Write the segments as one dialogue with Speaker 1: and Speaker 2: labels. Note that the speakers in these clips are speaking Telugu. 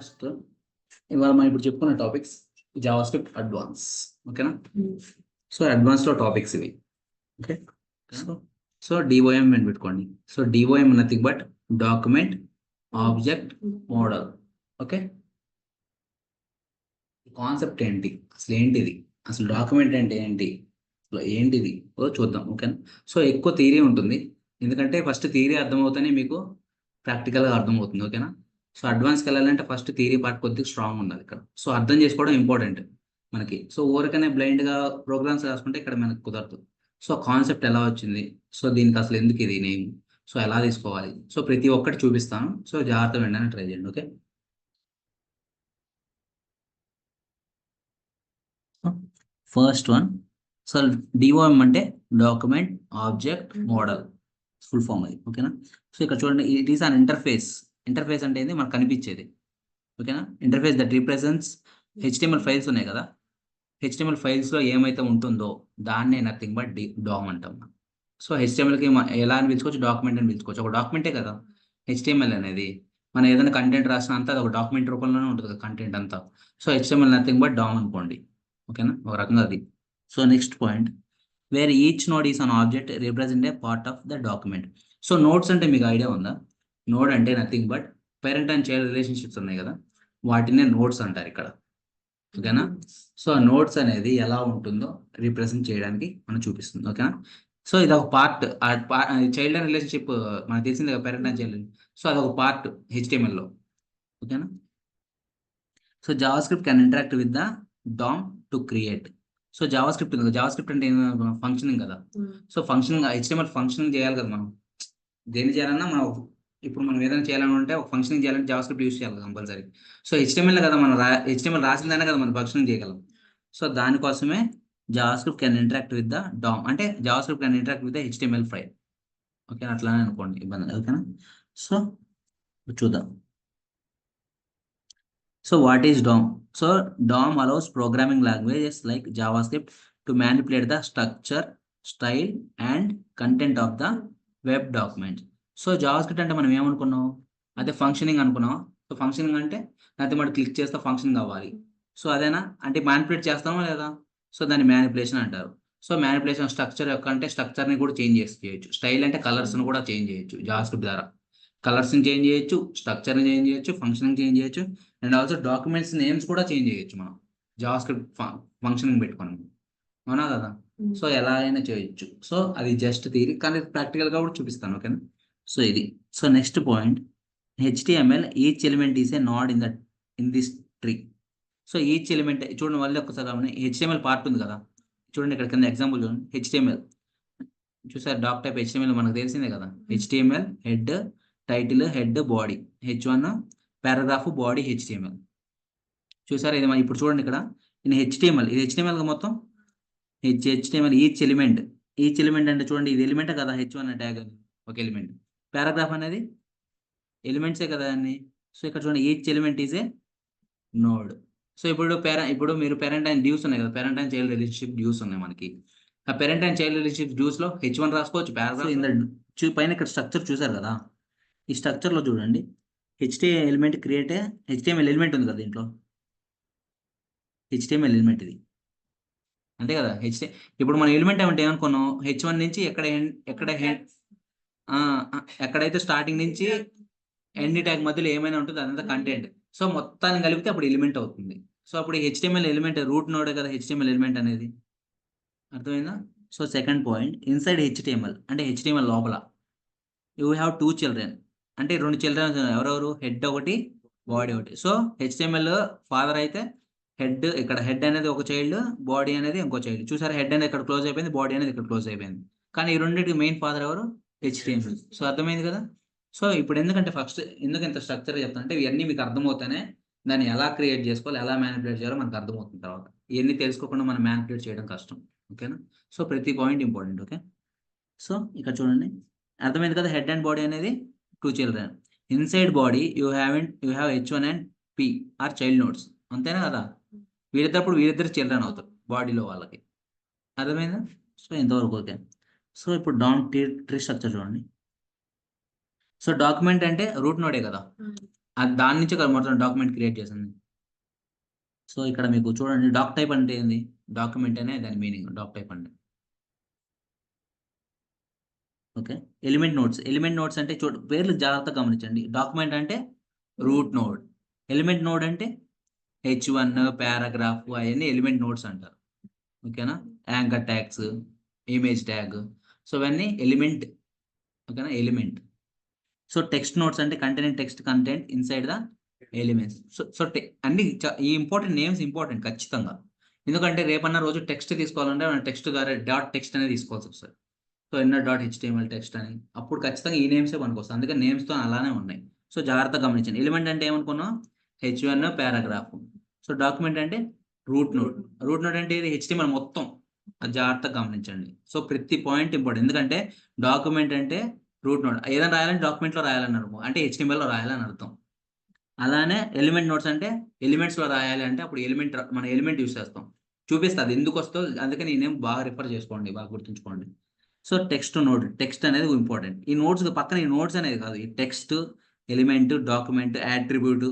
Speaker 1: ఫస్ట్ ఇవాళ మనం ఇప్పుడు చెప్పుకున్న టాపిక్స్ జావాస్క్రిప్ట్ అడ్వాన్స్. ఓకేనా? సో అడ్వాన్స్లో టాపిక్స్ ఇవి. ఓకే, సో సో డిఓఎం అని పెట్టుకోండి. So DOM nothing but document object model. Okay, concept ఏంటి, అసలు ఏంటిది, అసలు డాక్యుమెంట్ అంటే ఏంటి, అసలు ఏంటిది చూద్దాం. ఓకేనా? సో ఎక్కువ థియరీ ఉంటుంది, ఎందుకంటే ఫస్ట్ థియరీ అర్థమవుతానే మీకు ప్రాక్టికల్గా అర్థమవుతుంది. ఓకేనా? సో అడ్వాన్స్కి వెళ్ళాలంటే ఫస్ట్ థియరీ పార్ట్ కొద్దిగా స్ట్రాంగ్ ఉండాలి ఇక్కడ. సో అర్థం చేసుకోవడం ఇంపార్టెంట్ మనకి. సో ఊరికనే బ్లైండ్గా ప్రోగ్రామ్స్ రాసుకుంటే ఇక్కడ మనకు కుదరదు. సో కాన్సెప్ట్ ఎలా వచ్చింది, సో దీనికి అసలు ఎందుకు ఇది నేమ్, సో ఎలా తీసుకోవాలి, సో ప్రతి ఒక్కటి చూపిస్తాను. సో జాగ్రత్త వినడానికి ట్రై చేయండి. Okay, first one. So DOM అంటే document object model, full form అది. ఓకేనా? సో ఇక్కడ చూడండి, it is an interface. Interface అంటే ఏంది, మనకు కనిపించేది. ఓకేనా? Interface that represents HTML files ఉన్నాయి కదా, హెచ్టిఎంఎల్ ఫైల్స్లో ఏమైతే ఉంటుందో దాన్నే నథింగ్ బట్ డామ్ అంటాం. సో హెచ్టిఎంఎల్కి ఎలా అని పిలుచుకోవచ్చు, డాక్యుమెంట్ అని పిలుచుకోవచ్చు. ఒక డాక్యుమెంటే కదా హెచ్టిఎంఎల్ అనేది. మనం ఏదైనా కంటెంట్ రాసినా అంతా అది ఒక డాక్యుమెంట్ రూపంలోనే ఉంటుంది కదా కంటెంట్ అంతా. So HTML nothing but DOM అనుకోండి. ఓకేనా? ఒక రకంగా అది. So next point, where each node is an object represent a part of the document. So nodes అంటే మీకు ఐడియా ఉందా? నోడ్ అంటే nothing but parent and child relationships ఉన్నాయి కదా, వాటినే నోడ్స్ అంటారు ఇక్కడ. ఓకేనా? సో నోడ్స్ అనేది ఎలా ఉంటుందో రిప్రజెంట్ చేయడానికి మనం చూపిస్తుంది. ఓకేనా? సో ఇది ఒక పార్ట్, చైల్డ్ అండ్ రిలేషన్షిప్ మనకు తెలిసింది కదా, పేరెంట్ అండ్ చైల్డ్. సో అదొక పార్ట్ హెచ్టిఎంఎల్లో. ఓకేనా? So JavaScript can interact with the DOM to create. So JavaScript ఉంది, జావా స్క్రిప్ట్ అంటే ఫంక్షనింగ్ కదా. సో ఫంక్షనింగ్ హెచ్టిఎంఎల్ ఫంక్షనింగ్ చేయాలి కదా మనం. దేన్ని చేయాలన్నా మనం ఇప్పుడు మనం ఏదైనా చేయాలని ఉంటే ఒక ఫంక్షనింగ్ చేయాలంటే జావా స్క్రిప్ట్ యూస్ చేయాలి కంపల్సరీ. సో హెచ్టిఎంఎల్ కదా మనం హెచ్టిఎంఎల్ రాసిందనే కదా మనం ఫంక్షనింగ్ చేయగలం. సో దానికోసమే JavaScript can interact with the DOM, అంటే JavaScript can interact with the HTML file. ఓకేనా? అట్లానే అనుకోండి, ఇబ్బంది లేదు. ఓకేనా? సో చూద్దాం. So what is DOM? So DOM allows programming languages like JavaScript to manipulate the structure, style and content of the web document. So JavaScript అంటే మనం ఏమనుకున్నాం, అదే ఫంక్షనింగ్ అనుకున్నాం. సో ఫంక్షనింగ్ అంటే అయితే మనం క్లిక్ చేస్తే ఫంక్షనింగ్ అవ్వాలి. సో అదేనా, అంటే మ్యానిపులేట్ చేస్తామా లేదా, సో దాన్ని మ్యానిపులేషన్ అంటారు. సో మ్యానిపులేషన్ స్ట్రక్చర్ యొక్క అంటే స్ట్రక్చర్ని కూడా చేంజ్ చేయొచ్చు. స్టైల్ అంటే కలర్స్ని కూడా చేంజ్ చేయొచ్చు జావాస్క్రిప్ట్ ద్వారా. కలర్స్ని చేంజ్ చేయొచ్చు, స్ట్రక్చర్ని చేంజ్ చేయొచ్చు, ఫంక్షనింగ్ చేంజ్ చేయొచ్చు, అండ్ ఆల్సో డాక్యుమెంట్స్ నేమ్స్ కూడా చేంజ్ చేయొచ్చు మనం జావాస్క్రిప్ట్ ఫంక్షనింగ్ పెట్టుకున్నాం. అవునా కదా? సో ఎలా అయినా చేయొచ్చు. సో అది జస్ట్ థియరీ, కానీ ప్రాక్టికల్గా కూడా చూపిస్తాను. ఓకేనా? సో ఇది. So next point, HTML each element is a node in this tree. So each element చూడండి, మళ్ళీ ఒకసారి హెచ్టిఎంఎల్ పార్ట్ ఉంది కదా, చూడండి ఇక్కడ కింద ఎగ్జాంపుల్ చూడండి. హెచ్టిఎంఎల్ చూసారు, డాక్ టైప్ హెచ్టిఎంఎల్ మనకు తెలిసిందే కదా. HTML head, title, head, body H1, paragraph, body HTML. చూసారా? ఇది ఇప్పుడు చూడండి ఇక్కడ ఇది హెచ్టిఎంఎల్, ఇది హెచ్టిఎంఎల్ మొత్తం హెచ్టిఎంఎల్ ఈచ్ ఎలిమెంట్ అంటే చూడండి, ఇది ఎలిమెంట్ కదా H1 ట్యాగ్ ఒక ఎలిమెంట్. పారాగ్రాఫ్ అనేది ఎలిమెంట్సే కదా అన్ని. సో ఇక్కడ చూడండి, each element is a node. So ఇప్పుడు మీరు పేరెంట్ అండ్ డ్యూస్ ఉన్నాయి కదా, పేరెంట్ అండ్ చైల్డ్ రిలేషన్షిప్ డ్యూస్ ఉన్నాయి మనకి. ఆ పేరెంట్ అండ్ చైల్డ్ రిలేషన్షిప్ డ్యూస్ లో H1 రాసుకోవచ్చు పారాగ్రాఫ్. పైన ఇక్కడ స్ట్రక్చర్ చూసారు కదా, ఈ స్ట్రక్చర్లో చూడండి, హెచ్టిఎంఎల్ ఎలిమెంట్ ఉంది కదా దీంట్లో, హెచ్టిఎంఎల్ ఎలిమెంట్ ఇది అంతే కదా. ఇప్పుడు మనం ఎలిమెంట్ ఏమంటే ఏమనుకున్నాం, H1 నుంచి ఎక్కడైతే స్టార్టింగ్ నుంచి ఎండ్ ట్యాగ్ మధ్యలో ఏమైనా ఉంటుంది అదంతా కంటెంట్. సో మొత్తాన్ని కలిపితే అప్పుడు ఎలిమెంట్ అవుతుంది. సో అప్పుడు హెచ్టిఎంఎల్ ఎలిమెంట్ రూట్ నోడే కదా హెచ్టిఎంఎల్ ఎలిమెంట్ అనేది. అర్థమైందా? So second point, inside HTML అంటే హెచ్టిఎంఎల్ లోపల యూ హ్యావ్ 2 చిల్డ్రన్, అంటే 2 చిల్డ్రన్ ఎవరెవరు, హెడ్ ఒకటి, బాడీ ఒకటి. సో హెచ్టిఎంఎల్ ఫాదర్ అయితే హెడ్, ఇక్కడ హెడ్ అనేది ఒక చైల్డ్, బాడీ అనేది ఇంకో చైల్డ్. చూసారా, హెడ్ అనేది ఇక్కడ క్లోజ్ అయిపోయింది, బాడీ అనేది ఇక్కడ క్లోజ్ అయిపోయింది. కానీ ఈ రెండింటికి మెయిన్ ఫాదర్ ఎవరు, హెచ్టిఎంఎల్. సో అర్థమైంది కదా. సో ఇప్పుడు ఎందుకంటే ఫస్ట్ ఎందుకు ఇంత స్ట్రక్చర్ చెప్తాను అంటే ఇవన్నీ మీకు అర్థమవుతానే దాన్ని ఎలా క్రియేట్ చేసుకోవాలి, ఎలా మ్యానిపులేట్ చేయాలో మనకు అర్థమవుతుంది తర్వాత. ఇవన్నీ తెలుసుకోకుండా మనం మ్యానిపులేట్ చేయడం కష్టం. ఓకేనా? సో ప్రతి పాయింట్ ఇంపార్టెంట్. ఓకే, సో ఇక్కడ చూడండి, అర్థమైంది కదా. హెడ్ అండ్ బాడీ అనేది 2 children. Inside body you have H1 and P are child nodes. అంతేనా కదా, వీరిద్దరు చిల్డ్రన్ అవుతారు బాడీలో వాళ్ళకి. అర్థమైందా? సో ఇంతవరకు ఓకే. సో ఇప్పుడు ట్రీ స్ట్రక్చర్ చూడండి. సో డాక్యుమెంట్ అంటే రూట్ నోడే కదా. దాని నుంచి మొత్తం డాక్యుమెంట్ క్రియేట్ చేసింది. సో ఇక్కడ మీకు చూడండి, డాక్ టైప్ అంటే ఏంది, డాక్యుమెంట్ అనే దాని మీనింగ్ డాక్ టైప్ అంటే. ఓకే, ఎలిమెంట్ నోట్స్ అంటే పేర్లు జాగ్రత్తగా గమనించండి. డాక్యుమెంట్ అంటే రూట్ నోడ్, ఎలిమెంట్ నోడ్ అంటే H1 పారాగ్రాఫ్ అవన్నీ ఎలిమెంట్ నోట్స్ అంటారు. ఓకేనా, anchor tags, image tag, so ఇవన్నీ ఎలిమెంట్. ఓకేనా, ఎలిమెంట్. సో టెక్స్ట్ నోట్స్ అంటే content text content inside the elements. So అన్ని ఈ ఇంపార్టెంట్ నేమ్స్ ఇంపార్టెంట్ ఖచ్చితంగా, ఎందుకంటే రేపన్న రోజు టెక్స్ట్ తీసుకోవాలంటే మనం టెక్స్ట్ ద్వారా డాట్ టెక్స్ట్ అనేది తీసుకోవాల్సి వస్తుంది. సో inner.html టెక్స్ట్ అని, అప్పుడు ఖచ్చితంగా ఈ నేమ్సే మనకు వస్తుంది. అందుకే నేమ్స్తో అలానే ఉన్నాయి. సో జాగ్రత్తగా గమనించండి. ఎలిమెంట్ అంటే ఏమనుకున్నాం, H1 పారాగ్రాఫ్. సో డాక్యుమెంట్ అంటే రూట్ నోడ్. రూట్ నోడ్ అంటే ఇది HTML మొత్తం, అది జాగ్రత్తగా గమనించండి. సో ప్రతి పాయింట్ ఇంపార్టెంట్, ఎందుకంటే డాక్యుమెంట్ అంటే రూట్ నోడ్. ఏదైనా రాయాలంటే డాక్యుమెంట్లో రాయాలని అర్థం, అంటే HTMLలో రాయాలని అర్థం. అలానే ఎలిమెంట్ నోట్స్ అంటే ఎలిమెంట్స్లో రాయాలి, అంటే అప్పుడు మన ఎలిమెంట్ యూస్ చేస్తాం. చూపిస్తుంది ఎందుకు వస్తుందో, అందుకని ఈ నేమ్ బాగా రిఫర్ చేసుకోండి, బాగా గుర్తుంచుకోండి. సో టెక్స్ట్ నోడ్, టెక్స్ట్ అనేది ఇంపార్టెంట్. ఈ నోట్స్ పక్కన ఈ నోట్స్ అనేది కాదు, ఈ text, element, document, attribute,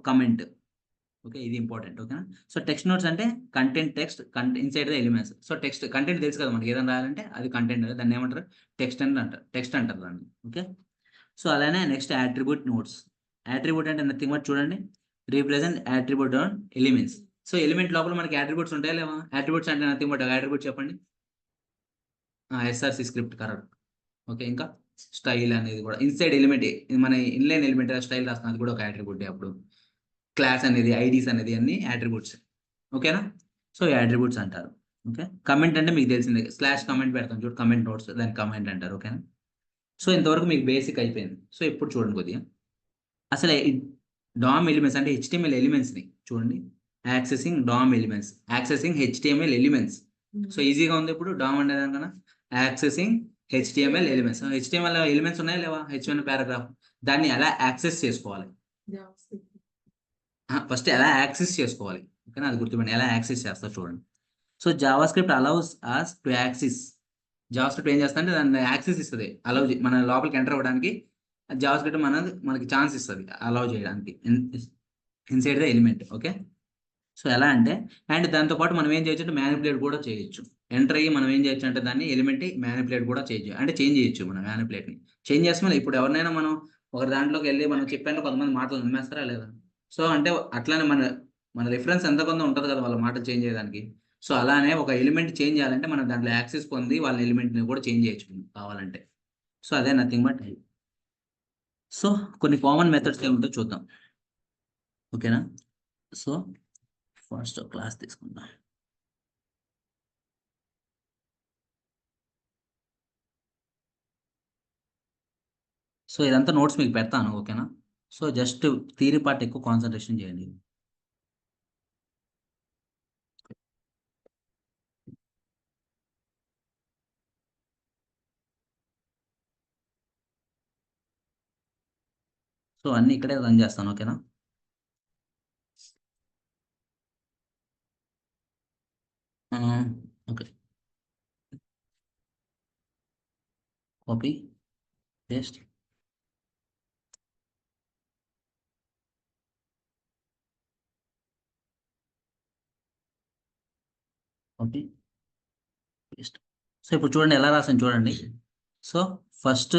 Speaker 1: comment. Okay, ఇది ఇంపార్టెంట్. ఓకేనా, సో టెక్స్ట్ నోట్స్ అంటే content text inside the elements. So text content తెలుసు కదా మనకి, ఏదైనా రాయాలంటే అది కంటెంట్, దాన్ని ఏమంటారు, టెక్స్ట్ అంటారు దాన్ని. ఓకే, సో అలానే నెక్స్ట్ యాట్రిబ్యూట్ నోట్స్. యాట్రిబ్యూట్ అంటే నథింగ్ బట్ చూడండి, represent attribute on elements. So element లోపల మనకి యాట్రిబ్యూట్స్ ఉంటాయా లేవా? యాట్రిబ్యూట్స్ అంటే నథింగ్ బట్ యాట్రిబ్యూట్ చెప్పండి. SRC script, correct. ఓకే, ఇంకా స్టైల్ అనేది కూడా ఇన్సైడ్ ఎలిమెంట్, మన ఇన్లైన్ ఎలిమెంట్ స్టైల్ రాస్తాం, అది కూడా ఒక యాట్రిబ్యూట్. అప్పుడు క్లాస్ అనేది, ఐడీస్ అనేది అన్ని యాట్రిబ్యూట్స్. ఓకేనా, సో యాట్రిబ్యూట్స్ అంటారు. ఓకే, కమెంట్ అంటే మీకు తెలిసిందే, స్లాష్ కమెంట్ పెడతాం చూడు, కమెంట్ నోట్స్, దాన్ని కమెంట్ అంటారు. ఓకేనా, సో ఇంతవరకు మీకు బేసిక్ అయిపోయింది. సో ఇప్పుడు చూడండి కొద్దిగా అసలు DOM ఎలిమెంట్స్ అంటే HTML ఎలిమెంట్స్ని చూడండి. Accessing DOM elements, accessing HTML elements. So ఈజీగా ఉంది. ఇప్పుడు DOM అంటే దానికన్నా accessing HTML elements. HTML elements ఉన్నాయా లేవా? H1 పారాగ్రాఫ్, దాన్ని ఎలా యాక్సెస్ చేసుకోవాలి, ఫస్ట్ ఎలా యాక్సెస్ చేసుకోవాలి. ఓకేనా, అది గుర్తుపెట్టండి, ఎలా యాక్సెస్ చేస్తారు చూడండి. So JavaScript allows us to access. JavaScript ఏం చేస్తా అంటే దాన్ని యాక్సెస్ ఇస్తుంది, అలౌ మన లోపలికి ఎంటర్ అవ్వడానికి జావా స్క్రిప్ట్ మనకి ఛాన్స్ ఇస్తుంది అలౌ చేయడానికి inside the element. Okay, so ఎలా అంటే, అండ్ దాంతోపాటు మనం ఏం చేయొచ్చు అంటే మ్యానిపులేట్ కూడా చేయొచ్చు. ఎంటర్ అయ్యి మనం ఏం చేయొచ్చు అంటే దాన్ని ఎలిమెంట్ మ్యానిపులేట్ కూడా చేయొచ్చు, అంటే చేంజ్ చేయొచ్చు. మనం మ్యానిపులేట్ని చేంజ్ చేస్తాం. ఇప్పుడు ఎవరినైనా మనం ఒక దాంట్లోకి వెళ్ళి మనం చెప్పాలంటే కొంతమంది మాటలు నమ్మేస్తారా లేదా? సో అంటే అట్లానే మన రిఫరెన్స్ ఎంత కొంత ఉంటుంది కదా వాళ్ళ మాటలు చేంజ్ చేయడానికి. సో అలానే ఒక ఎలిమెంట్ చేంజ్ చేయాలంటే మనం దాంట్లో యాక్సెస్ పొంది వాళ్ళ ఎలిమెంట్ని కూడా చేంజ్ చేయొచ్చు కావాలంటే. సో అదే నథింగ్ బట్. సో కొన్ని కామన్ మెథడ్స్ ఏమిటో చూద్దాం. ఓకేనా, సో ఫస్ట్ క్లాస్ తీసుకుందాం. సో ఇదంతా నోట్స్ మీకు పెడతాను. ఓకేనా, సో జస్ట్ థియరీ పార్ట్ ఎక్కువ కాన్సన్ట్రేషన్ చేయండి. సో అన్నీ ఇక్కడే రన్ చేస్తాను. ఓకేనా, okay, copy paste. Copy paste. So ఇప్పుడు చూడండి ఎలా రాసాను చూడండి. సో ఫస్ట్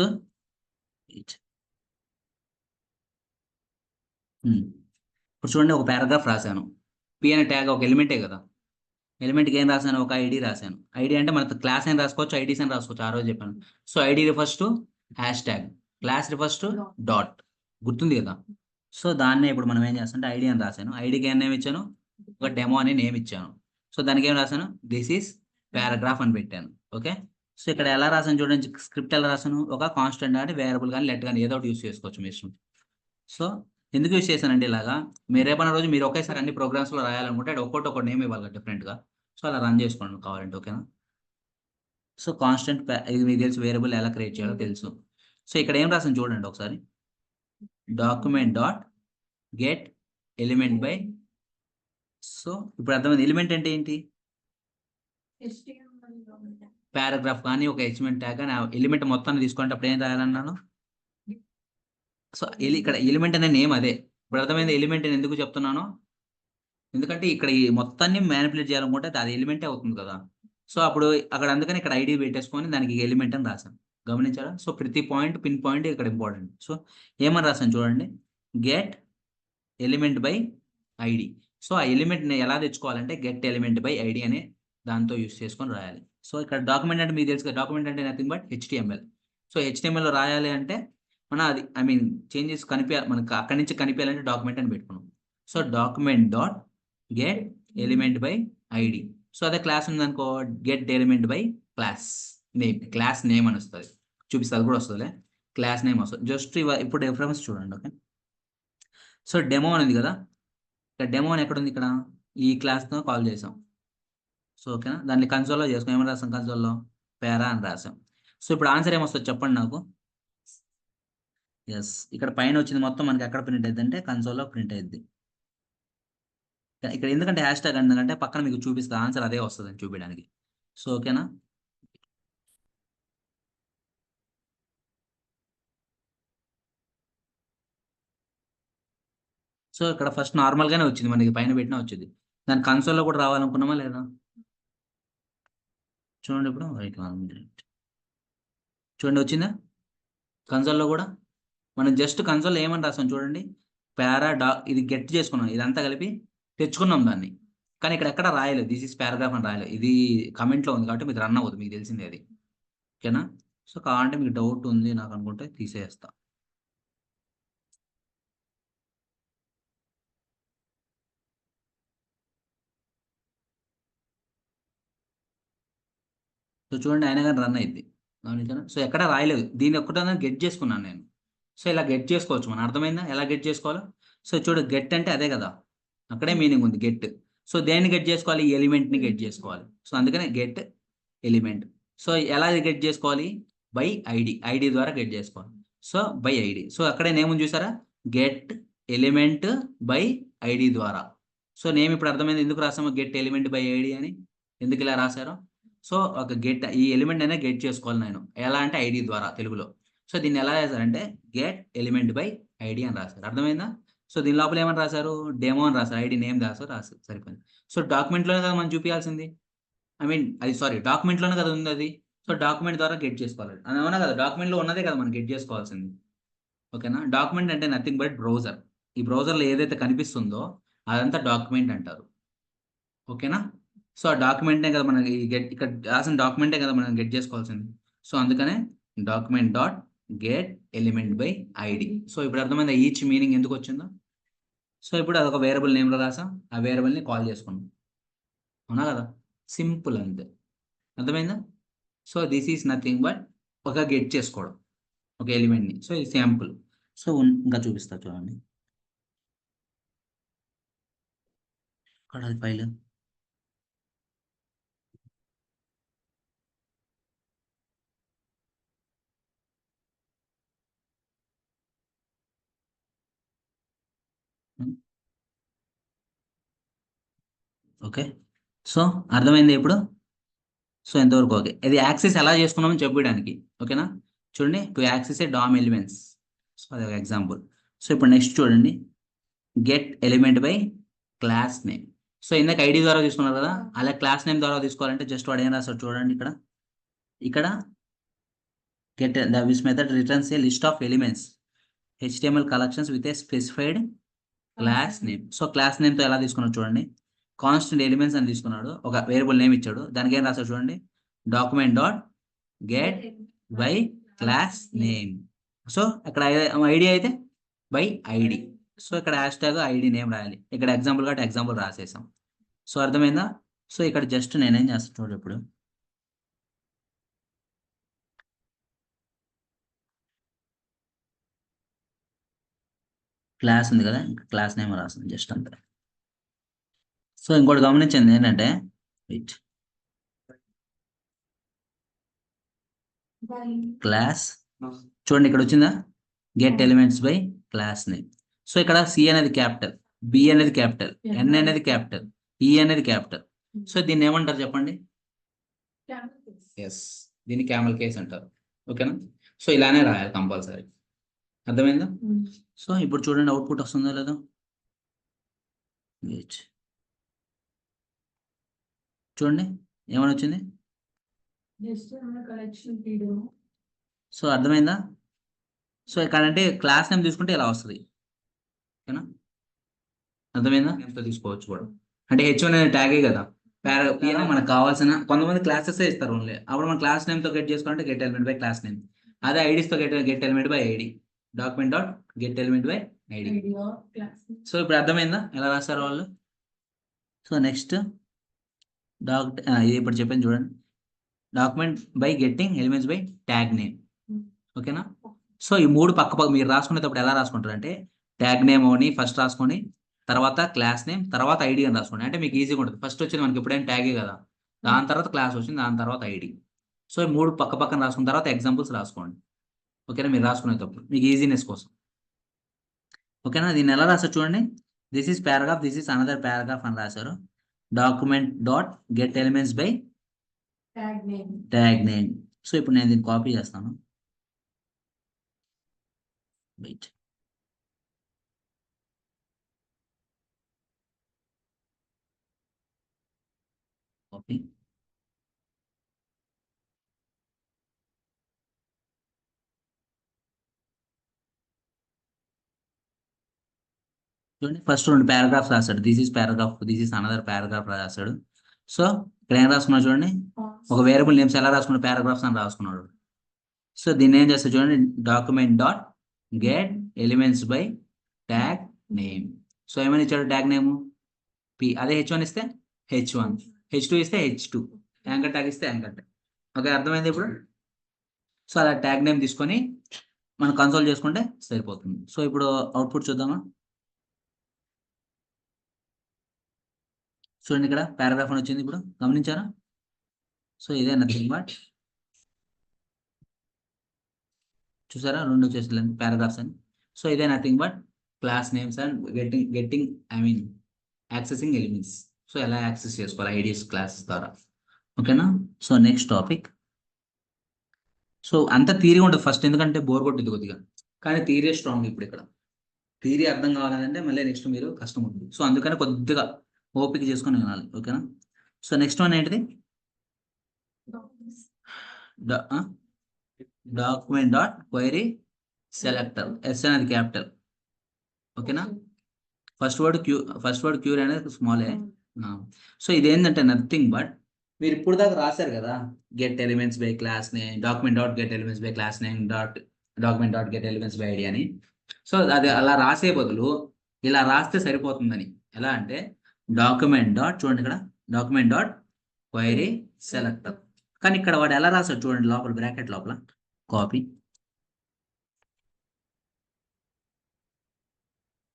Speaker 1: ఇప్పుడు చూడండి, ఒక పారాగ్రాఫ్ రాశాను. పి అనే ట్యాగ్ ఒక ఎలిమెంటే కదా. ఎలిమెంట్కి ఏం రాశాను, ఒక ఐడి రాశాను. ఐడి అంటే మన క్లాస్ అని రాసుకోవచ్చు, ఐడీస్ అని రాసుకోవచ్చు, ఆ రోజు చెప్పాను. So ID refers to hash tag, class refers to dot, గుర్తుంది కదా. సో దాన్నే ఇప్పుడు మనం ఏం చేస్తాం అంటే ఐడి అని రాశాను. ఐడికి ఏం నేమ్ ఇచ్చాను, ఒక డెమో అని నేమ్ ఇచ్చాను. సో దానికి ఏం రాశాను, దిస్ ఈస్ పారాగ్రాఫ్ అని పెట్టాను. ఓకే, సో ఇక్కడ ఎలా రాశాను చూడండి, స్క్రిప్ట్ ఎలా రాశాను, ఒక కాన్స్టెంట్ కానీ వేరియబుల్ కానీ లెట్ కానీ ఏదో ఒకటి యూస్ చేసుకోవచ్చు మీ ఇష్టం. సో ఎందుకు యూస్ చేశానంటే ఇలాగా, మీరు రేపన్న రోజు మీరు ఒకేసారి అన్ని ప్రోగ్రామ్స్లో రాయాలనుకుంటే అది ఒక్కొక్కటి నేమ్ ఇవ్వాలి డిఫరెంట్గా. సో అలా రన్ చేసుకోండి కావాలంటే. ఓకేనా, సో కాన్స్టెంట్ ఇది మీకు తెలుసు, వేరియబుల్ ఎలా క్రియేట్ చేయాలో తెలుసు. సో ఇక్కడ ఏం రాసాను చూడండి ఒకసారి, document dot get element by. So ఇప్పుడు అర్థమైంది, ఎలిమెంట్ అంటే ఏంటి, పారాగ్రాఫ్ కానీ ఒక HTML ట్యాగ్ కానీ ఎలిమెంట్ మొత్తాన్ని తీసుకుంటే అప్పుడు ఏం రాయాలన్నాను, సో ఇక్కడ ఎలిమెంట్ అనే నేమ్ అదే. ఇప్పుడు అర్థమైంది ఎలిమెంట్ అని ఎందుకు చెప్తున్నాను? ఎందుకంటే ఇక్కడ ఈ మొత్తాన్ని మ్యానిపులేట్ చేయాలనుకుంటే అది ఎలిమెంటే అవుతుంది కదా. సో అప్పుడు అక్కడ అందుకని ఇక్కడ ఐడి పెట్టేసుకొని దానికి ఎలిమెంట్ అని రాశాను. గమనించారా? సో ప్రతి పాయింట్ పిన్ పాయింట్ ఇక్కడ ఇంపార్టెంట్. సో ఏమని రాశాను చూడండి, get element by ID. So ఆ ఎలిమెంట్ని ఎలా తెచ్చుకోవాలంటే గెట్ ఎలిమెంట్ బై ఐడి అనే దాంతో యూస్ చేసుకొని రాయాలి. సో ఇక్కడ డాక్యుమెంట్ అంటే మీకు తెలుసు కదా, డాక్యుమెంట్ అంటే నథింగ్ బట్ హెచ్టిఎంఎల్. సో హెచ్టిఎంఎల్లో రాయాలి అంటే అది చేంజెస్ కనిపించాలి మనకు, అక్కడి నుంచి కనిపించాలంటే డాక్యుమెంట్ అని పెట్టుకున్నాం. So document dot get element by ID. So అదే క్లాస్ ఉందనుకో, get element by class name. Class name అని వస్తుంది, చూపిస్తే అది కూడా వస్తుంది, క్లాస్ నేమ్ వస్తుంది. జస్ట్ ఇప్పుడు రెఫరెన్స్ చూడండి. ఓకే, సో డెమో అనేది కదా, ఇక్కడ డెమో అని ఎక్కడ ఉంది, ఇక్కడ ఈ క్లాస్తో కాల్ చేసాం. సో ఓకేనా, దాన్ని కన్సోల్లో చేసుకుని ఏమని రాసాం, కన్సోల్లో పేరా అని రాసాం. సో ఇప్పుడు ఆన్సర్ ఏమొస్తుంది చెప్పండి నాకు. ఎస్, ఇక్కడ పైన వచ్చింది మొత్తం మనకి ఎక్కడ ప్రింట్ అయింది అంటే కన్సోల్లో ప్రింట్ అయింది. ఇక్కడ ఎందుకంటే హ్యాష్ ట్యాగ్ ఎందుకంటే పక్కన మీకు చూపిస్తే ఆన్సర్ అదే వస్తుంది అని చూపించడానికి. సో ఓకేనా, సో ఇక్కడ ఫస్ట్ నార్మల్గానే వచ్చింది మనకి, పైన పెట్టినా వచ్చింది. దాని కన్సోల్లో కూడా రావాలనుకున్నామా లేదా చూడండి. ఇప్పుడు రైట్, చూడండి వచ్చిందా కన్సోల్లో కూడా. మనం జస్ట్ కన్సోల్లో ఏమని రాసాం చూడండి, ఇది గెట్ చేసుకున్నాం, ఇదంతా కలిపి తెచ్చుకున్నాం దాన్ని. కానీ ఇక్కడ ఎక్కడ రాయలేదు దిస్ ఇస్ పారాగ్రాఫ్ అని రాయలేదు, ఇది కమెంట్లో ఉంది కాబట్టి మీకు రన్ అవ్వదు, మీకు తెలిసిందే అది. ఓకేనా, సో కావాలంటే మీకు డౌట్ ఉంది నాకు అనుకుంటే తీసేస్తా. సో చూడండి అయినా కానీ రన్ అయింది. సో ఎక్కడ రాయలేదు, దీన్ని ఒక్కటన్నా గెట్ చేసుకున్నాను నేను. సో ఇలా గెట్ చేసుకోవచ్చు, మనం అర్థమైందా ఎలా గెట్ చేసుకోవాలో. సో చూడు గెట్ అంటే అదే కదా, అక్కడే మీనింగ్ ఉంది గెట్. సో దేన్ని గెట్ చేసుకోవాలి, ఈ ఎలిమెంట్ని గెట్ చేసుకోవాలి. సో అందుకనే గెట్ ఎలిమెంట్. సో ఎలా గెట్ చేసుకోవాలి, బై ఐడి ద్వారా గెట్ చేసుకోవాలి. సో బై ఐడి, సో అక్కడే నేమ్ చూసారా, గెట్ ఎలిమెంట్ బై ఐడి ద్వారా. సో నేమ్ ఇప్పుడు అర్థమైంది ఎందుకు రాసామో గెట్ ఎలిమెంట్ బై ఐడి అని, ఎందుకు ఇలా రాశారో. సో ఒక గెట్, ఈ ఎలిమెంట్ అనేది గెట్ చేసుకోవాలి నేను, ఎలా అంటే ఐడి ద్వారా తెలుగులో. సో దీన్ని ఎలా రాశారంటే గెట్ ఎలిమెంట్ బై ఐడి అని రాశారు, అర్థమైందా. సో దీని లోపల ఏమని రాశారు, డెమో అని రాశారు, ఐడి నేమ్ రాశారు సరిపోయింది. సో డాక్యుమెంట్లోనే కదా మనం చూపించాల్సింది, అది సారీ డాక్యుమెంట్లోనే కదా ఉంది అది. సో డాక్యుమెంట్ ద్వారా గెట్ చేసుకోవాలి, అది అవునా కదా, డాక్యుమెంట్లో ఉన్నదే కదా మనం గెట్ చేసుకోవాల్సింది. ఓకేనా, డాక్యుమెంట్ అంటే నథింగ్ బట్ బ్రౌజర్. ఈ బ్రౌజర్లో ఏదైతే కనిపిస్తుందో అదంతా డాక్యుమెంట్ అంటారు. ఓకేనా, సో ఆ డాక్యుమెంటే కదా మనం ఇక్కడ రాసిన డాక్యుమెంటే కదా మనం గెట్ చేసుకోవాల్సింది. సో అందుకనే document dot get element by ID. So ఇప్పుడు అర్థమైందా ఈచ్ మీనింగ్ ఎందుకు వచ్చిందో. సో ఇప్పుడు అదొక వేరియబుల్ నేమ్లో రాసాం, ఆ వేరియబుల్ని కాల్ చేసుకున్నాం, అవునా కదా, సింపుల్ అంతే. అర్థమైందా. So this is nothing but ఒక గెట్ చేసుకోవడం ఒక ఎలిమెంట్ని. సో ఇది శాంపుల్. సో ఇంకా చూపిస్తా చూడండి, ఇక్కడ ఫైల్. ఓకే, సో అర్థమైంది ఇప్పుడు. సో ఎంతవరకు ఓకే, ఇది యాక్సెస్ ఎలా చేసుకున్నామని చెప్పడానికి. ఓకేనా, చూడండి to access a DOM elements. So అది ఒక ఎగ్జాంపుల్. సో ఇప్పుడు నెక్స్ట్ చూడండి, get element by class name. So ఇందాక ఐడి ద్వారా తీసుకున్నారు కదా, అలా క్లాస్ నేమ్ ద్వారా తీసుకోవాలంటే జస్ట్ వాడు ఏం రాస్తాడు చూడండి, ఇక్కడ get this method returns a list of elements HTML collections with a specified class name. So class నేమ్తో ఎలా తీసుకున్నాడు చూడండి, కాన్స్టెంట్ ఎలిమెంట్స్ అని తీసుకున్నాడు, ఒక వేరియబుల్ నేమ్ ఇచ్చాడు, దానికి ఏం రాశాడు చూడండి, document dot get by class name. So ఇక్కడ ఐడి అయితే బై ఐడి. సో ఇక్కడ హ్యాష్ ట్యాగ్ ఐడి నేమ్ రాయాలి, ఇక్కడ ఎగ్జాంపుల్ కాబట్టి ఎగ్జాంపుల్ రాసేసాం. సో అర్థమైందా. సో ఇక్కడ జస్ట్ నేనేం చేస్తాను చూడండి, ఇప్పుడు క్లాస్ ఉంది కదా, క్లాస్ నేమ్ రాస్తుంది జస్ట్ అంతే. సో ఇంకోటి గమనించింది ఏంటంటే, క్లాస్ చూడండి ఇక్కడ వచ్చిందా, get elements by class name. So ఇక్కడ సి అనేది క్యాపిటల్, బి అనేది క్యాపిటల్, ఎన్ అనేది క్యాపిటల్, ఈ అనేది క్యాపిటల్. సో దీన్ని ఏమంటారు చెప్పండి, ఎస్ దీన్ని క్యామల్ కేస్ అంటారు. ఓకేనా, సో ఇలానే రాయాలి కంపల్సరీ. అర్థమైందా? సో ఇప్పుడు చూడండి అవుట్పుట్ వస్తుందో లేదో. చూడండి ఏమని వచ్చింది. సో అర్థమైందా? సో ఇక్కడ అంటే క్లాస్ నేమ్ తీసుకుంటే ఇలా వస్తుంది. ఓకేనా? అర్థమైందా? నేమ్తో తీసుకోవచ్చు కూడా. అంటే H1 అనే ట్యాగే కదా. మనకు కావాల్సిన కొంతమంది క్లాసెస్ ఇస్తారు ఓన్లీ. అప్పుడు మన క్లాస్ నేమ్తో గెట్ చేసుకోవాలంటే get element by class name. అదే ఐడీస్తో get element by ID. Document dot get element by ID. So ఇప్పుడు అర్థమైందా ఎలా రాస్తారు వాళ్ళు. సో నెక్స్ట్ ఇది ఇప్పుడు చెప్పాను చూడండి. Document by getting elements by tag name. ఓకేనా? సో ఈ మూడు పక్క మీరు రాసుకునేటప్పుడు ఎలా రాసుకుంటారు అంటే ట్యాగ్ నేమ్ అని ఫస్ట్ రాసుకొని తర్వాత క్లాస్ నేమ్ తర్వాత ఐడి అని రాసుకోండి. అంటే మీకు ఈజీగా ఉంటుంది. ఫస్ట్ వచ్చింది మనకి ఎప్పుడైనా ట్యాగే కదా, దాని తర్వాత క్లాస్ వచ్చింది, దాని తర్వాత ఐడి. సో ఈ మూడు పక్క పక్కన రాసుకున్న తర్వాత ఎగ్జాంపుల్స్ రాసుకోండి. ఓకేనా? మీరు రాసుకునేటప్పుడు మీకు ఈజీనెస్ కోసం. ఓకేనా? దీన్ని ఎలా రాస్తారు చూడండి. This is paragraph, this is another paragraph అని రాశారు. Document dot get elements by tag name. So ఇప్పుడు నేను దీన్ని కాపీ చేస్తాను. వెయిట్. కాపీ. చూడండి ఫస్ట్ రెండు పారాగ్రాఫ్స్ రాశాడు. This is paragraph, this is another paragraph రాశాడు. సో ఇక్కడ ఏం రాసుకున్నాడు చూడండి. ఒక వేరియబుల్ నేమ్స్ ఎలా రాసుకున్నాడు, పారాగ్రాఫ్స్ అని రాసుకున్నాడు. సో దీన్ని ఏం చేస్తాడు చూడండి. Document dot get elements by tag name. So ఏమని ఇచ్చాడు ట్యాగ్ నేమ్ పి. అదే H1 ఇస్తే H1, H2 ఇస్తే H2, యాంకర్ ట్యాగ్ ఇస్తే యాంకర్ ట్యాగ్. ఓకే అర్థమైంది ఇప్పుడు. సో అలా ట్యాగ్ నేమ్ తీసుకొని మనం కన్సోల్ చేసుకుంటే సరిపోతుంది. సో ఇప్పుడు అవుట్పుట్ చూద్దామా. చూడండి ఇక్కడ పారాగ్రాఫ్ అని వచ్చింది. ఇప్పుడు గమనించారా. సో ఇదే నథింగ్ బట్, చూసారా రెండు వచ్చేసి పారాగ్రాఫ్స్ అని. సో ఇదే nothing but class names and getting accessing elements. So ఎలా యాక్సెస్ చేసుకోవాలి ఐడియస్ క్లాస్ ద్వారా. ఓకేనా? So next topic. సో అంత థియరీ ఉంటుంది ఫస్ట్, ఎందుకంటే బోర్ కొట్టింది కొద్దిగా. కానీ థియరీ స్ట్రాంగ్. ఇప్పుడు ఇక్కడ థియరీ అర్థం కావాలంటే మళ్ళీ నెక్స్ట్ మీరు కష్టం ఉంటుంది. సో అందుకని కొద్దిగా ఓపిక చేసుకొని వినాలి. ఓకేనా? సో నెక్స్ట్ వన్ ఏంటిది. Document dot query selector. S అనేది క్యాపిటల్. ఓకేనా? ఫస్ట్ వర్డ్ క్యూర్ అనేది స్మాల్ ఏ. సో ఇదేంటంటే నథింగ్ బట్ మీరు ఇప్పుడు దాకా రాశారు కదా, get elements by class name, document dot get elements by class name document dot get elements by ID అని. సో అది అలా రాసే బదులు ఇలా రాస్తే సరిపోతుందని. ఎలా అంటే డాక్యుమెంట్ డాట్, చూడండి ఇక్కడ డాక్యుమెంట్ డాట్ క్వైరీ సెలెక్టర్. కానీ ఇక్కడ వాడు ఎలా రాశాడు చూడండి, లోపల బ్రాకెట్ లోపల కాపీ.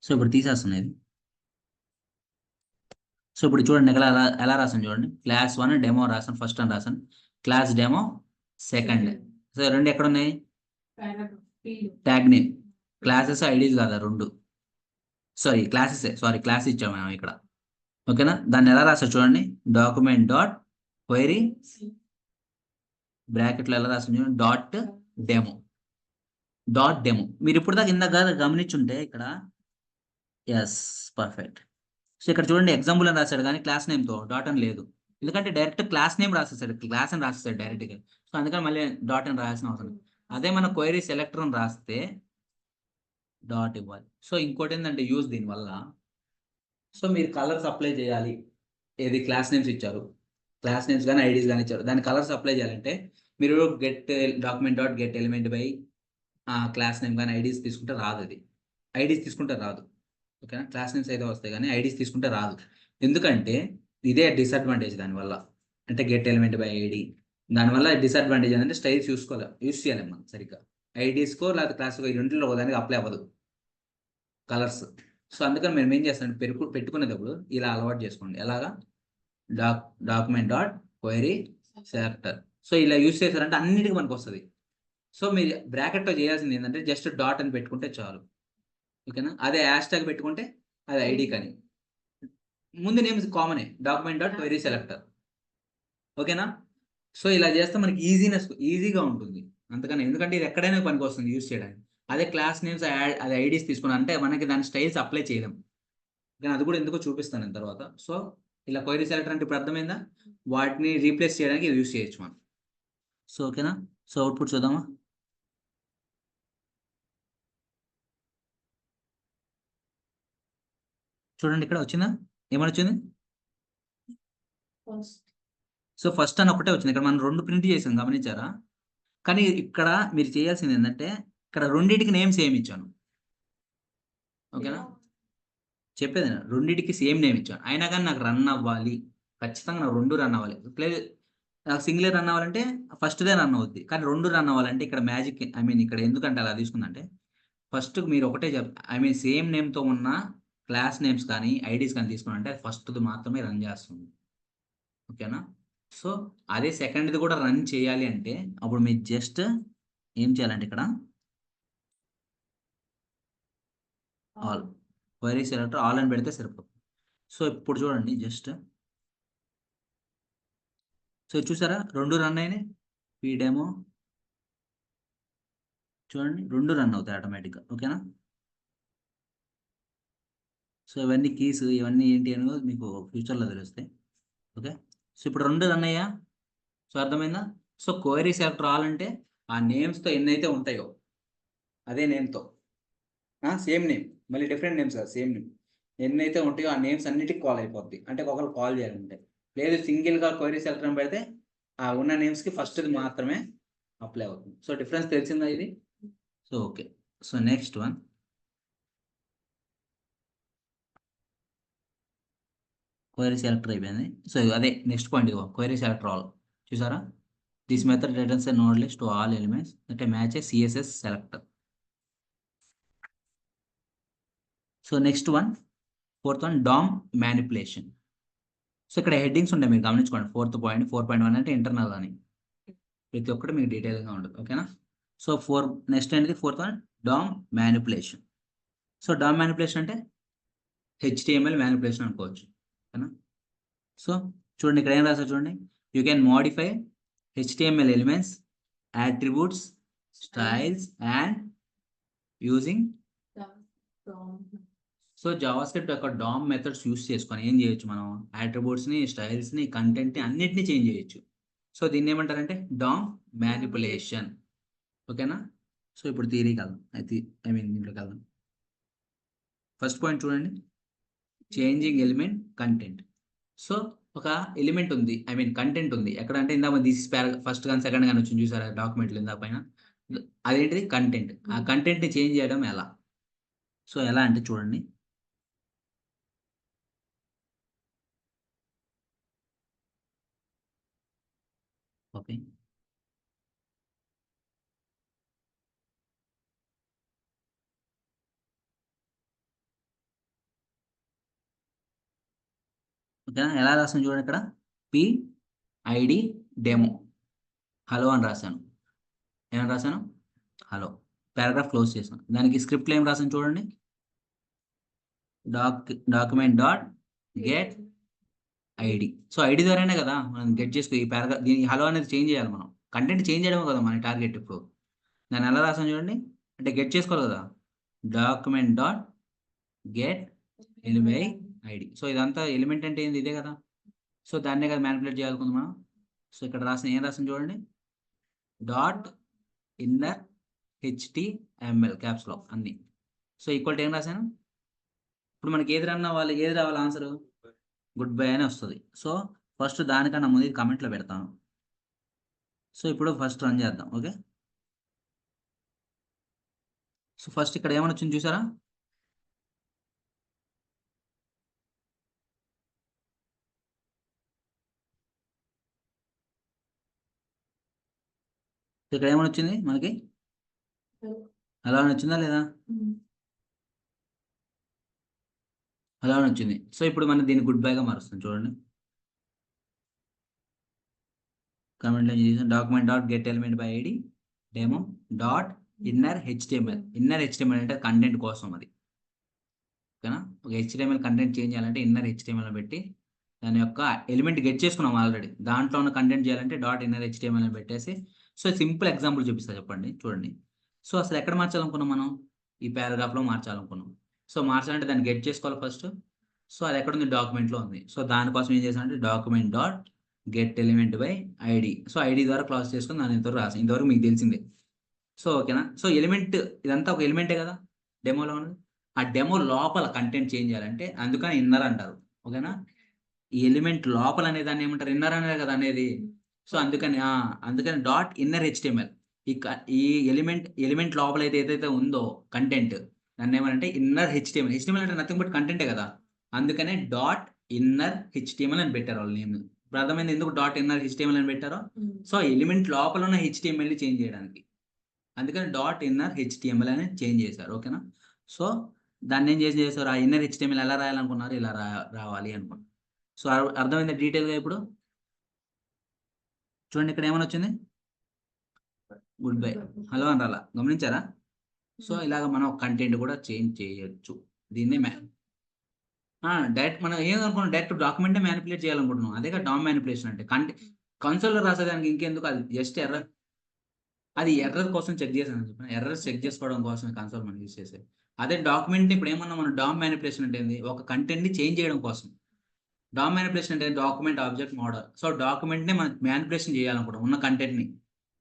Speaker 1: సో ఇప్పుడు తీసేస్తున్నది. సో ఇప్పుడు చూడండి ఇక్కడ ఎలా రాసాను చూడండి. క్లాస్ 1 డెమో రాసాను, ఫస్ట్ అని రాసాను. Class demo second. సో రెండు ఎక్కడ ఉన్నాయి, ట్యాగ్ నేమ్. క్లాసెస్ ఐడీస్ కాదా రెండు. క్లాస్ ఇచ్చాము మనం ఇక్కడ. ఓకేనా? దాన్ని ఎలా రాసారు చూడండి. డాక్యుమెంట్ డాట్ క్వైరీ బ్రాకెట్లో ఎలా రాసాను చూడండి. Dot demo. మీరు ఇప్పుడు దాకా ఇందాక గమనించుంటే ఇక్కడ ఎస్ పర్ఫెక్ట్. సో ఇక్కడ చూడండి ఎగ్జాంపుల్ అని రాశాడు కానీ క్లాస్ నేమ్తో డాట్ అని లేదు. ఎందుకంటే డైరెక్ట్ క్లాస్ నేమ్ రాసేసాడు, క్లాస్ అని రాసేసాడు డైరెక్ట్గా. సో అందుకని మళ్ళీ డాట్ అని రాయాల్సిన అవసరం. అదే మన క్వైరీ సెలెక్టర్ అని రాస్తే డాట్ ఇవ్వాలి. సో ఇంకోటి ఏంటంటే యూజ్ దీనివల్ల, సో మీరు కలర్స్ అప్లై చేయాలి. ఏది క్లాస్ నేమ్స్ ఇచ్చారు, క్లాస్ నేమ్స్ కానీ ఐడీస్ కానీ ఇచ్చారు, దాని కలర్స్ అప్లై చేయాలంటే మీరు document dot get element by class name కానీ ఐడీస్ తీసుకుంటే రాదు. అది ఐడీస్ తీసుకుంటే రాదు. ఓకేనా? క్లాస్ నేమ్స్ అయితే వస్తాయి కానీ ఐడీస్ తీసుకుంటే రాదు. ఎందుకంటే ఇదే డిసడ్వాంటేజ్ దానివల్ల. అంటే గెట్ ఎలిమెంట్ బై ఐడి దానివల్ల డిసడ్వాంటేజ్ ఏంటంటే స్టైల్స్ యూస్ చేయాలి మనం సరిగ్గా. ఐడీస్కో లేదా క్లాస్కో ఈ రెండింటిలో దానికి అప్లై అవ్వదు కలర్స్. సో అందుకని మేము ఏం చేస్తాం, పెట్టుకునేటప్పుడు ఇలా అలవాటు చేసుకోండి. ఎలాగా document dot query selector. So ఇలా యూస్ చేశారంటే అన్నిటికీ మనకు వస్తుంది. సో మీరు బ్రాకెట్లో చేయాల్సింది ఏంటంటే జస్ట్ డాట్ అని పెట్టుకుంటే చాలు. ఓకేనా? అదే హ్యాష్ ట్యాగ్ పెట్టుకుంటే అది ఐడి కానీ ముందు నేమ్స్ కామనే, డాక్యుమెంట్ డాట్ క్వైరీ సెలెక్టర్. ఓకేనా? సో ఇలా చేస్తే మనకి ఈజీగా ఉంటుంది అంతకని. ఎందుకంటే ఇది ఎక్కడైనా పనికి వస్తుంది యూజ్ చేయడానికి. అదే క్లాస్ నేమ్స్ అది ఐడీస్ తీసుకున్నాను అంటే మనకి దాని స్టైల్స్ అప్లై చేయలేం. కానీ అది కూడా ఎందుకో చూపిస్తాను నేను తర్వాత. సో ఇలా క్వైరీ సెలెక్టర్ అంటే ఇప్పుడు అర్థమైందా? వాటిని రీప్లేస్ చేయడానికి ఇది యూస్ చేయొచ్చు మనం. సో ఓకేనా? సో అవుట్పుట్ చూద్దామా? చూడండి ఇక్కడ వచ్చిందా? ఏమని వచ్చింది? సో ఫస్ట్ అని ఒకటే వచ్చింది. ఇక్కడ మనం 2 ప్రింట్ చేసాం, గమనించారా? కానీ ఇక్కడ మీరు చేయాల్సింది ఏంటంటే ఇక్కడ రెండింటికి నేమ్ సేమ్ ఇచ్చాను. ఓకేనా? చెప్పేది నేను, రెండింటికి సేమ్ నేమ్ ఇచ్చాను. అయినా కానీ నాకు రన్ అవ్వాలి, ఖచ్చితంగా నాకు 2 రన్ అవ్వాలి. లేదు నాకు సింగిలే రన్ అవ్వాలంటే ఫస్ట్‌దే రన్ అవుద్ది. కానీ 2 రన్ అవ్వాలంటే ఇక్కడ మ్యాజిక్ ఐ మీన్ ఇక్కడ ఎందుకంటే అలా తీసుకుందంటే ఫస్ట్ మీరు ఒకటే ఐ మీన్ సేమ్ నేమ్‌తో ఉన్న క్లాస్ నేమ్స్ కానీ, ఐడీస్ కానీ తీసుకున్నారంటే అది ఫస్ట్‌ది మాత్రమే రన్ చేస్తుంది. ఓకేనా? సో అదే సెకండ్‌ది కూడా రన్ చేయాలి అంటే అప్పుడు మీరు జస్ట్ ఏం చేయాలంటే ఇక్కడ ఆల్ క్వెరీ సెలెక్టర్ ఆల్ అని పెడితే సరిపోతుంది. సో ఇప్పుడు చూడండి జస్ట్ సో చూసారా 2 రన్ అయినాయి. స్పీడేమో చూడండి 2 రన్ అవుతాయి ఆటోమేటిక్‌గా. ఓకేనా? సో ఇవన్నీ కీస్ ఇవన్నీ ఏంటి అనేది మీకు ఫ్యూచర్‌లో తెలుస్తాయి. ఓకే. సో ఇప్పుడు 2 రన్ అయ్యా? సో అర్థమైందా? సో క్వెరీ సెలెక్టర్ ఆల్ అంటే ఆ నేమ్స్‌తో ఎన్నైతే ఉంటాయో అదే నేమ్‌తో సేమ్ నేమ్ మళ్ళీ డిఫరెంట్ నేమ్స్ కాదు, సేమ్ నేమ్. ఎన్నైతే ఉంటాయో ఆ నేమ్స్ అన్నిటికి కాల్ అయిపోద్ది. అంటే ఒకళ్ళు కాల్ చేయాలంటే. లేదు సింగిల్‌గా క్వెరీ సెలెక్టర్ అని పెడితే ఆ ఉన్న నేమ్స్‌కి ఫస్ట్‌ది మాత్రమే అప్లై అవుతుంది. సో డిఫరెన్స్ తెలిసిందా ఇది? So okay. So next one query selector అయిపోయింది. సో అదే నెక్స్ట్ పాయింట్ ఇదిగో క్వెరీ సెలెక్టర్ ఆల్. చూసారా? This method returns a node list to all elements that match A CSS selector. So next one fourth one DOM manipulation. So ఇక్కడ హెడ్డింగ్స్ ఉంటాయి, మీరు గమనించుకోండి. 4.1 అంటే ఇంటర్నల్ అని ప్రతి ఒక్కటి మీకు డీటెయిల్‌గా ఉండదు. ఓకేనా? సో నెక్స్ట్ అనేది fourth one DOM manipulation. So DOM manipulation అంటే HTML మ్యానిపులేషన్ అనుకోవచ్చు. ఓకేనా? సో చూడండి ఇక్కడ ఏం రాసారు చూడండి. You can modify HTML elements, attributes, styles and using so JavaScript యొక్క DOM మెథడ్స్ యూస్ చేసుకొని ఏం చేయొచ్చు మనం? అట్రిబ్యూట్స్‌ని, స్టైల్స్‌ని, కంటెంట్‌ని అన్నిటిని చేంజ్ చేయొచ్చు. సో దీన్ని ఏమంటారంటే DOM మ్యానిపులేషన్. ఓకేనా? సో ఇప్పుడు థియరీకి వెళ్దాం. ఐ మీన్ దీంట్లోకి వెళ్దాం. ఫస్ట్ పాయింట్ చూడండి. Changing element content. సో ఒక ఎలిమెంట్ ఉంది, ఐ మీన్ కంటెంట్ ఉంది. ఎక్కడ అంటే ఇందాక దిస్ ఇస్ ఫస్ట్ గాని సెకండ్ గాని వచ్చింది చూసారా డాక్యుమెంట్లు ఇందాక పైన. అదేంటిది కంటెంట్. ఆ కంటెంట్‌ని చేంజ్ చేయడం ఎలా? సో ఎలా అంటే చూడండి. ఓకే. ఓకేనా? ఎలా రాసాను చూడండి ఇక్కడ. PID డెమో హలో అని రాశాను. ఏమని రాశాను? హలో. పారాగ్రాఫ్ క్లోజ్ చేశాను. దానికి స్క్రిప్ట్‌లో ఏం రాసాను చూడండి. Document dot get ID. So ID ద్వారానే కదా మనం గెట్ చేసుకో ఈ పారాగ్రాఫ్ దీనికి హలో అనేది చేంజ్ చేయాలి మనం. కంటెంట్ చేంజ్ చేయడమే కదా మన టార్గెట్ ఇప్పుడు. దాన్ని ఎలా రాసాను చూడండి. అంటే గెట్ చేసుకోవాలి కదా. Document dot get element ID. So ఇదంతా ఎలిమెంట్ అంటే ఏంది? ఇదే కదా. సో దాన్నే కదా మ్యానిపులేట్ చేయాలనుకుంది మనం. సో ఇక్కడ ఏం రాసాను చూడండి. డాట్ ఇన్నర్ HTML క్యాప్స్‌లో అన్నీ. సో ఈక్వల్ టు ఏం రాసాను? ఇప్పుడు మనకి ఏది రన్ అవ్వాలి? ఏది రావాలి ఆన్సరు? గుడ్ బై అని వస్తది. సో ఫస్ట్ దానికన్నా ముందు ఇది కామెంట్‌లో పెడతాను. సో ఇప్పుడు ఫస్ట్ రన్ చేద్దాం. ఓకే. సో ఫస్ట్ ఇక్కడ ఏమని వచ్చింది చూసారా? ఇక్కడ ఏమని వచ్చింది మనకి? హలో అని వచ్చిందా లేదా? హలో అని వచ్చింది. సో ఇప్పుడు మనం దీన్ని గుడ్ బైగా మారుస్తాం చూడండి. కామెంట్‌లో చేసాం document dot get element by ID demo dot inner HTML. Inner HTML అంటే కంటెంట్ కోసం అది. ఓకేనా? ఒక HTML కంటెంట్ చేంజ్ చేయాలంటే ఇన్నర్ HTML పెట్టి దాని యొక్క ఎలిమెంట్ గెట్ చేసుకున్నాం ఆల్రెడీ. దాంట్లో ఉన్న కంటెంట్ చేయాలంటే డాట్ ఇన్నర్ HTML అని పెట్టేసి సో సింపుల్ ఎగ్జాంపుల్ చూపిస్తా చెప్పండి. చూడండి. సో అసలు ఎక్కడ మార్చాలనుకున్నాం మనం? ఈ పారాగ్రాఫ్లో మార్చాలనుకున్నాం. సో మార్చాలంటే దాన్ని గెట్ చేసుకోవాలి ఫస్ట్. సో అది ఎక్కడ ఉంది? డాక్యుమెంట్లో ఉంది. సో దానికోసం ఏం చేశానంటే document dot get element by ID. So ID ద్వారా క్లాస్ చేసుకుని దాని ఇంతవరకు రాసాను. ఇంతవరకు మీకు తెలిసిందే. సో ఓకేనా? సో ఎలిమెంట్ ఇదంతా ఒక ఎలిమెంటే కదా డెమోలో ఉన్నది. ఆ డెమో లోపల కంటెంట్ చేంజ్ చేయాలంటే అందుకని ఇన్నర్ అంటారు. ఓకేనా? ఈ ఎలిమెంట్ లోపల అనే దాన్ని ఏమంటారు? ఇన్నర్ అనే కదా అనేది. సో అందుకని డాట్ ఇన్నర్ హెచ్టిఎంఎల్. ఈ ఎలిమెంట్ లోపల ఏదైతే ఉందో కంటెంట్ దాన్ని ఏమంటే ఇన్నర్ హెచ్టిఎంఎల్. హెచ్టిఎంఎల్ అంటే నథింగ్ బట్ కంటెంటే కదా. అందుకనే డాట్ ఇన్నర్ హెచ్టిఎంఎల్ అని పెట్టారు వాళ్ళు నేమ్. ఇప్పుడు అర్థమైంది ఎందుకు డాట్ ఇన్నర్ హెచ్టిఎంఎల్ అని పెట్టారో? సో ఎలిమెంట్ లోపల ఉన్న హెచ్టిఎంఎల్ ని చేంజ్ చేయడానికి. అందుకని డాట్ ఇన్నర్ హెచ్టిఎంఎల్ అని చేంజ్ చేశారు. ఓకేనా? సో దాన్ని ఏం చేశారు? ఆ ఇన్నర్ హెచ్టిఎంఎల్ ఎలా రాయాలనుకున్నారు? ఇలా రావాలి అనుకున్నారు. సో అర్థమైందా డీటెయిల్గా ఇప్పుడు? చూడండి ఇక్కడ ఏమని వచ్చింది? గుడ్ బై, హలో అని రాలా, గమనించారా? సో ఇలాగ మనం కంటెంట్ కూడా చేంజ్ చేయొచ్చు. దీన్ని డైరెక్ట్ మనం ఏమనుకున్నాం, డైరెక్ట్ డాక్యుమెంటే మ్యానిపులేట్ చేయాలనుకుంటున్నాం. అదే కదా డామ్ మ్యానిపులేషన్ అంటే. కన్సోల్లో రాసేదానికి ఇంకెందుకు, అది జస్ట్ ఎర్రర్. అది ఎర్రర్ కోసం చెక్ చేశాను చెప్పిన. ఎర్రర్ చెక్ చేసుకోవడం కోసం కన్సోల్ మనం యూజ్ చేసేది. అదే డాక్యుమెంట్ని ఇప్పుడు ఏమన్నా మనం డామ్ మ్యానిపులేషన్ అంటే ఏంది? ఒక కంటెంట్ని చేంజ్ చేయడం కోసం. డామ్ మ్యానిపులేషన్ అంటే డాక్యుమెంట్ ఆబ్జెక్ట్ మోడల్. సో డాక్యుమెంట్ని మనం మ్యానిపులేషన్ చేయాలనుకుంటాం, ఉన్న కంటెంట్ని.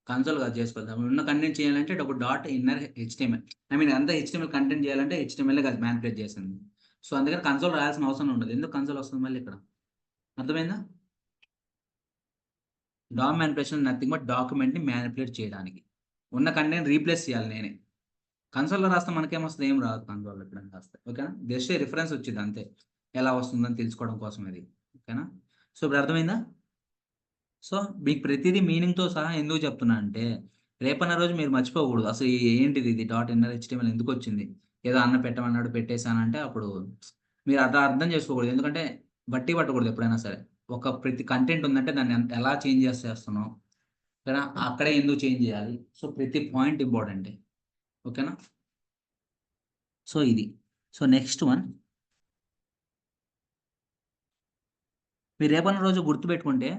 Speaker 1: కన్సోల్ కాదు చేసుకోవాలి. ఉన్న కంటెంట్ చేయాలంటే ఒక dot inner HTML. I mean అంతా హెచ్టిఎంఎల్ కంటెంట్ చేయాలంటే హెచ్టిఎంఎల్ కాదు మ్యానిపులేట్ చేస్తుంది. సో అందుకని కన్సోల్ రాయాల్సిన అవసరం ఉండదు. ఎందుకు కన్సోల్ వస్తుంది మళ్ళీ ఇక్కడ? అర్థమైందా? డామ్ మ్యానిపులేషన్ నథింగ్ బట్ డాక్యుమెంట్ని మ్యానిపులేట్ చేయడానికి. ఉన్న కంటెంట్ రీప్లేస్ చేయాలి నేనే. కన్సోల్లో రాస్తే మనకేమొస్తుంది? ఏం రాదు కన్సోల్లో ఎప్పుడైనా రాస్తే. ఓకేనా? జస్ట్ రిఫరెన్స్ వచ్చింది అంతే, ఎలా వస్తుందని తెలుసుకోవడం కోసం ఇది. ఓకేనా? సో ఇప్పుడు అర్థమైందా? సో మీకు ప్రతిదీ మీనింగ్తో సహా ఎందుకు చెప్తున్నా అంటే రేపన్న రోజు మీరు మర్చిపోకూడదు. అసలు ఏంటిది ఇది డాట్ ఇన్నర్ హెచ్టిఎంఎల్ ఎందుకు వచ్చింది? ఏదో అన్న పెట్టమన్నాడు పెట్టేశానంటే అప్పుడు మీరు అట్లా అర్థం చేసుకోకూడదు. ఎందుకంటే బట్టి పట్టకూడదు ఎప్పుడైనా సరే. ప్రతి కంటెంట్ ఉందంటే దాన్ని ఎలా చేంజ్ చేస్తున్నాం, ఓకేనా? అక్కడే ఎందుకు చేంజ్ చేయాలి? సో ప్రతి పాయింట్ ఇంపార్టెంటే. ఓకేనా? సో ఇది. సో నెక్స్ట్ వన్, మీరు రేపన్న రోజు గుర్తుపెట్టుకుంటే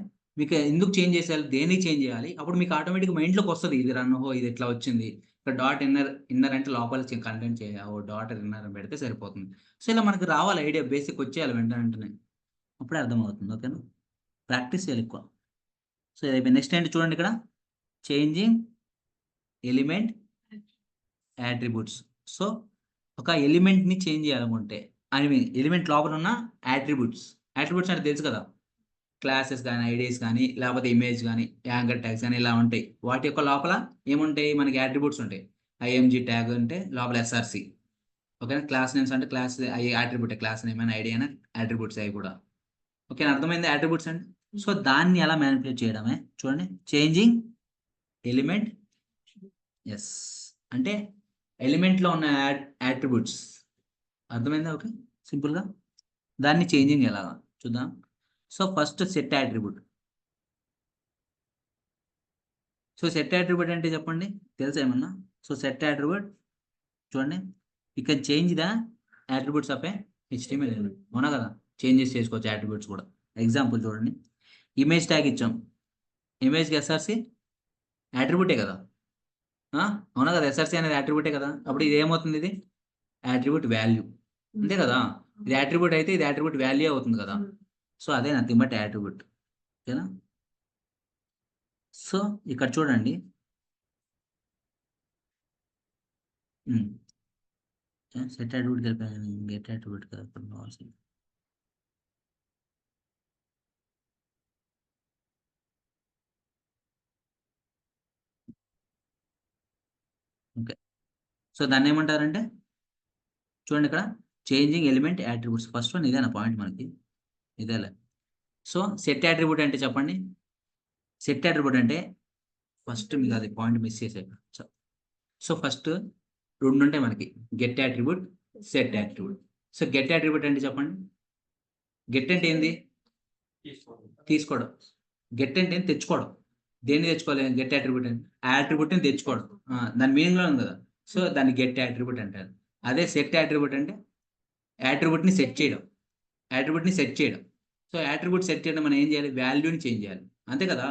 Speaker 1: మీకు ఎందుకు చేంజ్ చేసేయాలి, దేనికి చేంజ్ చేయాలి, అప్పుడు మీకు ఆటోమేటిక్ మైండ్లోకి వస్తుంది ఇది రన్. ఇది ఎట్లా వచ్చింది. ఇక్కడ డాట్ ఇన్నర్ అంటే లోపల కంటెంట్ చేయాలి, డాట్ ఇన్నర్ అని పెడితే సరిపోతుంది. సో ఇలా మనకు రావాలి ఐడియా, బేసిక్ వచ్చేయాలి వెంటనే. అప్పుడే అర్థమవుతుంది. ఓకేనా? ప్రాక్టీస్ చేయాలి ఎక్కువ. సో ఇది నెక్స్ట్ ఏంటి చూడండి ఇక్కడ, చేంజింగ్ ఎలిమెంట్ యాట్రిబ్యూట్స్. సో ఒక ఎలిమెంట్ని చేంజ్ చేయాలనుకుంటే, ఐ మీన్ ఎలిమెంట్ లోపల ఉన్న యాట్రిబ్యూట్స్ అంటే తెలుసు కదా, క్లాసెస్ కానీ ఐడీస్ కానీ లేకపోతే ఇమేజ్ కానీ యాంకర్ ట్యాగ్స్ కానీ ఇలా ఉంటాయి. వాటి యొక్క లోపల ఏముంటాయి? మనకి యాట్రిబ్యూట్స్ ఉంటాయి. ఐఎంజీ ట్యాగ్ అంటే లోపల ఎస్ఆర్సి. ఓకేనా? క్లాస్ నేమ్స్ అంటే క్లాస్ యాట్రిబ్యూట్, క్లాస్ నేమ్ అయినా ఐడి అయినా యాట్రిబ్యూట్స్ అవి కూడా. ఓకేనా? అర్థమైంది యాట్రిబ్యూట్స్ అంటే? సో దాన్ని ఎలా మ్యానిపులేట్ చేయడమే చూడండి, చేంజింగ్ ఎలిమెంట్. ఎస్ అంటే ఎలిమెంట్లో ఉన్న యాట్రిబ్యూట్స్. అర్థమైందా? ఓకే, సింపుల్గా దాన్ని చేంజింగ్ ఎలాగా చూద్దాం. So first set attribute. So set attribute అంటే చెప్పండి, తెలుసా ఏమన్నా? సో సెట్ యాట్రిబ్యూట్ చూడండి, you can change the attributes of A HTML element. అవునా కదా? చేంజెస్ చేసుకోవచ్చు యాట్రిబ్యూట్స్ కూడా. ఎగ్జాంపుల్ చూడండి, ఇమేజ్ ట్యాగ్ ఇచ్చాం. ఇమేజ్కి ఎస్ఆర్సి యాట్రిబ్యూటే కదా. అవునా కదా? ఎస్ఆర్సి అనేది యాట్రిబ్యూటే కదా. అప్పుడు ఇది ఏమవుతుంది? ఇది యాట్రిబ్యూట్ వాల్యూ, అంతే కదా? ఇది యాట్రిబ్యూట్ అయితే ఇది యాట్రిబ్యూట్ వాల్యూ అవుతుంది కదా. సో అదే నథింగ్ బట్ యాట్రిబ్యూట్. ఓకేనా? సో ఇక్కడ చూడండి, సెట్ యాట్రిబ్యూట్ కలిపాను, గెట్ యాట్రిబ్యూట్ కలపాల్సింది. ఓకే, సో దాన్ని ఏమంటారంటే చూడండి ఇక్కడ, changing element attributes. First one ఇదేనా పాయింట్ మనకి? ఇదేలే. సో సెట్ యాట్రిబ్యూట్ అంటే చెప్పండి. సెట్ యాట్రిబ్యూట్ అంటే ఫస్ట్ మీకు అది పాయింట్ మిస్ చేసారు. సో ఫస్ట్ రెండు ఉంటాయి మనకి, get attribute, set attribute. So get attribute అంటే చెప్పండి, గెట్ అంటే ఏంది? తీసుకోవడం. గెట్ అంటే ఏంది? తెచ్చుకోవడం. దేన్ని తెచ్చుకోవాలి? గెట్ యాట్రిబ్యూట్ అంటే యాట్రిబ్యూట్ని తెచ్చుకోవడం. దాని మీనింగ్లో ఉంది కదా. సో దాన్ని గెట్ యాట్రిబ్యూట్ అంటారు. అదే సెట్ యాట్రిబ్యూట్ అంటే యాట్రిబ్యూట్ని సెట్ చేయడం. సో యాట్రిబ్యూట్ సెట్ చేయడం మనం ఏం చేయాలి? వాల్యూని చేంజ్ చేయాలి, అంతే కదా.